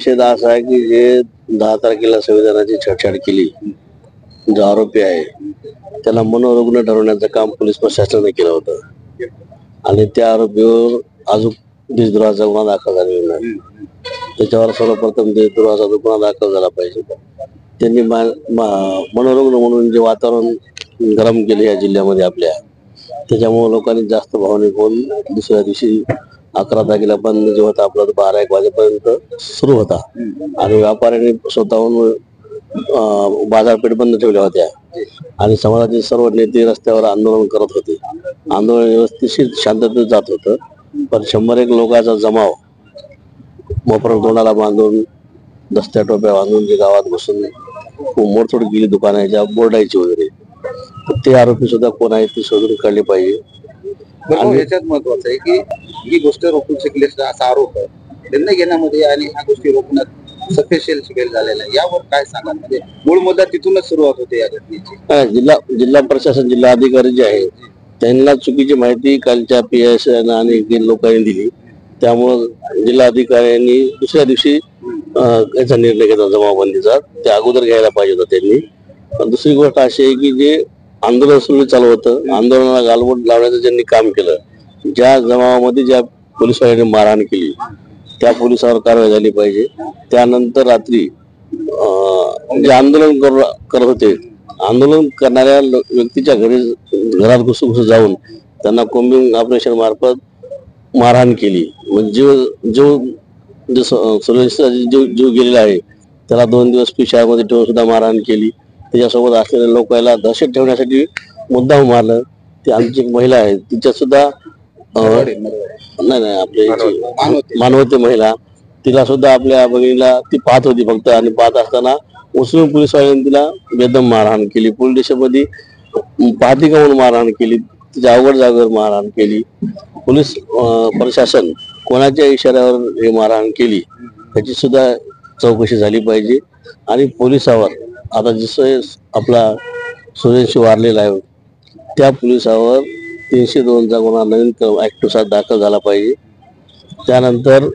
विषय असा आहे की जे 10 तारखेला संविधानाची छेडछाड केली, जो आरोपी आहे त्याला मनोरुग्ण ठरवण्याचं काम पोलीस प्रशासनाने केलं होतं आणि त्या आरोपीवर अजून देशद्रोहाचा गुन्हा दाखल झालेला नाही. त्याच्यावर सर्वप्रथम देशद्रोहाचा गुन्हा दाखल झाला पाहिजे. त्यांनी मनोरुग्ण म्हणून जे वातावरण गरम केले या जिल्ह्यामध्ये आपल्या, त्याच्यामुळे लोकांनी जास्त भावनिक होऊन दुसऱ्या दिवशी 11 तारखेला बंद जो होता आपला 12-1 वाजेपर्यंत सुरू होता आणि व्यापाऱ्यांनी स्वतःहून बाजारपेठ बंद ठेवल्या होत्या आणि समाजातील सर्व नेते रस्त्यावर आंदोलन करत होते. आंदोलन व्यवस्थित शांततेत जात होतं, पण 100-1 लोकांचा जमाव मोपर तोंडाला बांधून दस्त्या टोप्या बांधून जे गावात बसून मोडतोड केली दुकानाच्या बोर्डायची वगैरे, ते आरोपी सुद्धा कोण आहे ते शोधून काढले पाहिजे. आणि याच्यात महत्वाचं आहे की ही गोष्ट रोखू शकली असा आरोप आहे निर्णय घेण्यामध्ये आणि ह्या गोष्टी रोखण्यात सफिशियल फेल झालेला आहे. यावर काय सांगा? म्हणजे मूळ मुद्दा तिथूनच सुरुवात होते या घटनेची. जिल्हा प्रशासन जिल्हा अधिकारी जे आहे त्यांना चुकीची माहिती कालच्या PS आणि लोकांनी दिली, त्यामुळं जिल्हा अधिकाऱ्यांनी दुसऱ्या दिवशी याचा निर्णय घेतला जमावबंदीचा. ते अगोदर घ्यायला पाहिजे होता त्यांनी. पण दुसरी गोष्ट अशी आहे की जे आंदोलन सुरू चालू होतं, आंदोलनाला गालबोट लावण्याचं ज्यांनी काम केलं, ज्या जमावामध्ये ज्या पोलिसवाल्यांनी मारहाण केली त्या पोलिसावर कारवाई झाली पाहिजे. त्यानंतर रात्री जे आंदोलन करत होते, आंदोलन करणाऱ्या व्यक्तीच्या घरात घुसून जाऊन त्यांना कोम्बिंग ऑपरेशन मार्फत मारहाण केली. म्हणजे जो जीव गेलेला आहे त्याला 2 दिवस पिशामध्ये ठेवून सुद्धा मारहाण केली. त्याच्यासोबत असलेल्या लोकांना दहशत ठेवण्यासाठी मुद्दाम मारलं. ती आमची एक महिला आहे, तिच्या सुद्धा नाही आपल्या मानवते महिला, तिला सुद्धा आपल्या बहिणीला ती पाहत होती फक्त, आणि पाहत असताना उचलून पोलिसवाल्यांनी तिला बेदम मारहाण केली. पोलीस स्टेशनमध्ये पाहती का म्हणून मारहाण केली, तिच्या अवघड जागेवर मारहाण केली. पोलीस प्रशासन कोणाच्या इशाऱ्यावर हे मारहाण केली त्याची सुद्धा चौकशी झाली पाहिजे. आणि पोलिसावर आता जसं आपला सुरेश वारलेला आहे त्या पोलिसावर 302चा गुन्हा नवीन ऍक्टनुसार दाखल झाला पाहिजे. त्यानंतर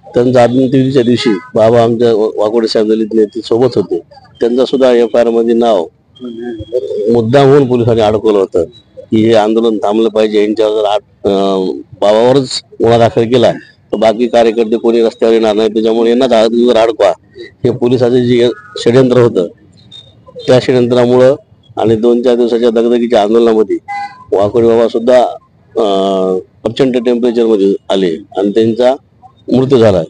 त्यांचा आत्महत्येच्या दिवशी बाबा आमच्या वाकोडे साहेब दलित नेते सोबत होते, त्यांचा सुद्धा FIR मध्ये नाव मुद्दाम होऊन पोलिसांनी अडकवलं होतं की हे आंदोलन थांबलं पाहिजे. यांच्यावर जर बाबावरच गुन्हा दाखल केला तर बाकी कार्यकर्ते कोणी रस्त्यावर येणार नाही, त्याच्यामुळे यांना अडकवा हे पोलिसांचे जे षडयंत्र होतं, त्या षडयंत्रामुळं आणि 2-4 दिवसाच्या दगदगीच्या आंदोलनामध्ये वाकोडे बाबा सुद्धा प्रचंड टेम्परेचर मध्ये आले आणि त्यांचा मृत्यू झाला.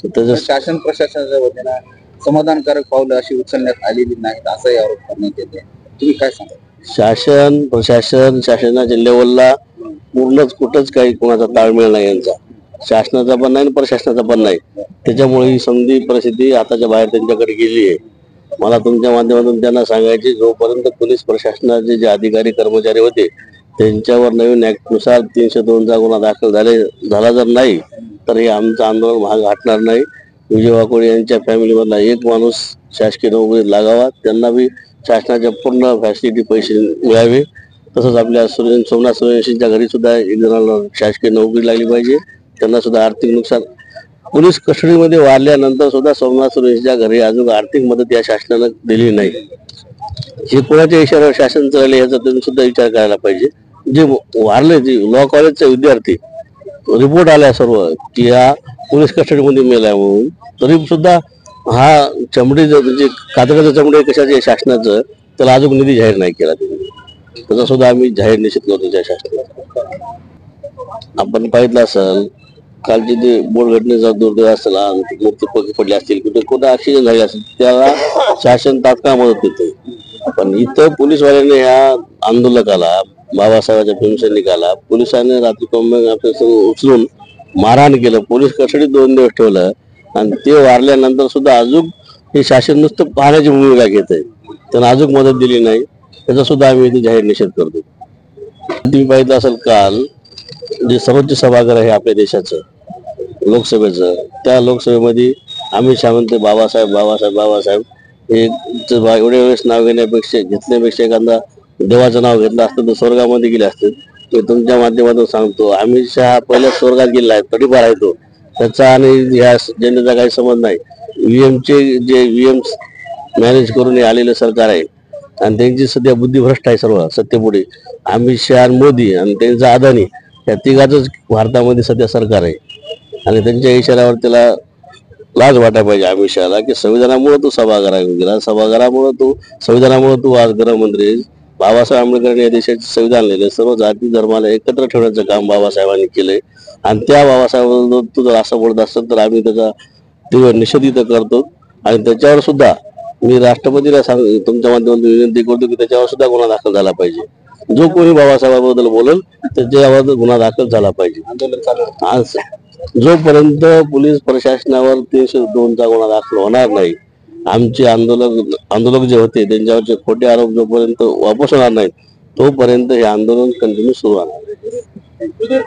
त्याचं शासन प्रशासनाच्या वतीनं समाधानकारक पावलं अशी उचलण्यात आलेली नाहीत असाही आरोप करण्यात येते. तुम्ही काय सांगा? शासन प्रशासन शासनाच्या लेवलला पूर्णच कुठंच काही कोणाचा ताळमेळ नाही यांचा, शासनाचा पण नाही प्रशासनाचा पण नाही. त्याच्यामुळे ही संधी परिस्थिती आताच्या बाहेर त्यांच्याकडे गेली आहे. मला तुमच्या माध्यमातून त्यांना सांगायचे, जोपर्यंत पोलीस प्रशासनाचे जे अधिकारी कर्मचारी होते त्यांच्यावर नवीन ऍक्टनुसार 302चा गुन्हा दाखल झाला जर नाही तर हे आमचं आंदोलन महाग हटणार नाही. विजय वाकोडे यांच्या फॅमिलीमधला एक माणूस शासकीय नोकरीत लागावा, त्यांना बी शासनाच्या पूर्ण फॅसिलिटी पैसे मिळावे. तसंच आपल्या सोमनाथ सूर्यवंशींच्या घरी सुद्धा एक जणांना शासकीय नोकरी लागली पाहिजे, त्यांना सुद्धा आर्थिक नुकसान. पोलीस कस्टडीमध्ये वारल्यानंतर सुद्धा सोमनाथ सूर्यवंशींच्या घरी अजून आर्थिक मदत या शासनानं दिली नाही. हे कोणाच्या इशाऱ्यावर शासन चालले याचा तुम्ही सुद्धा विचार करायला पाहिजे. जे वारले जे लॉ कॉलेजचा विद्यार्थी, रिपोर्ट आल्या सर्व की हा पोलीस कस्टडीमध्ये मेलाय म्हणून, तरी सुद्धा हा चमडी जे कातड्याचं चमडे कशाचे शासनाचं त्याला अजून निधी जाहीर नाही केला. त्याचा सुद्धा आम्ही जाहीर निषेध करतो त्या शासनाचा. आपण पाहितलं असेल कालचे जे बोट घटनेचा दुर्दैव असला, मृत्यू पडले असतील, कुठे कुठे ऍक्सिडेंट झाले असेल, त्याला शासन तात्काळ मदत देते. पण इथं पोलीसवाल्यांनी या आंदोलकाला बाबासाहेबांच्या भीमसैनिकाला पोलिसांनी रात्री कोम्बिंग ऑपरेशन उचलून मारहाण केलं, पोलीस कस्टडीत 2 दिवस ठेवलं आणि ते वारल्यानंतर सुद्धा अजून हे शासन नुसतं पाहण्याची भूमिका घेत आहे, त्यांना अजून मदत दिली नाही. त्याचा सुद्धा आम्ही इथे जाहीर निषेध करतो. तुम्ही पाहिलं असेल काल जे सर्वोच्च सभागृह आहे आपल्या देशाचं लोकसभेचं, त्या लोकसभेमध्ये अमित शाह म्हणते बाबासाहेब हे एवढ्या वेळेस नाव घेतल्यापेक्षा एखादा देवाचं नाव घेतलं असतं तर स्वर्गामध्ये गेले असते. मी तुमच्या माध्यमातून सांगतो, अमित शहा पहिल्या स्वर्गात गेलेला आहे, तडीपार आहे तो, त्याचा आणि या जनतेचा काही संबंध नाही. चे जे व्हीएम मॅनेज करून हे आलेलं सरकार आहे आणि त्यांची सध्या बुद्धिभ्रष्ट आहे सर्व सत्तेपुढे. अमित शहा आणि मोदी आणि त्यांचा अदानी या तिघाचंच भारतामध्ये सध्या सरकार आहे आणि त्यांच्या इशाऱ्यावर त्याला लाज वाटायला पाहिजे अमित शहाला की संविधानामुळे तू सभागृहात गेला, संविधानामुळे तू आज गृहमंत्री आहेस. बाबासाहेब आंबेडकरांनी या देशाचे संविधान लिहिले, सर्व जाती धर्माला एकत्र ठेवण्याचं काम बाबासाहेबांनी केलंय आणि त्या बाबासाहेबांना तू जर असं बोलत असेल तर आम्ही त्याचा तीव्र निषेध करतो आणि त्याच्यावर सुद्धा मी राष्ट्रपतीला तुमच्या माध्यमातून विनंती करतो की त्याच्यावर सुद्धा गुन्हा दाखल झाला पाहिजे. जो कोणी बाबासाहेबांबद्दल बोलेल त्याच्यावर गुन्हा दाखल झाला पाहिजे. आंदोलन चालू आहे. आज जोपर्यंत पोलीस प्रशासनावर 302चा गुन्हा दाखल होणार नाही, आमचे आंदोलक जे होते त्यांच्यावरचे खोटे आरोप जोपर्यंत वापस होणार नाहीत तोपर्यंत हे आंदोलन कंटिन्यू सुरू राहणार.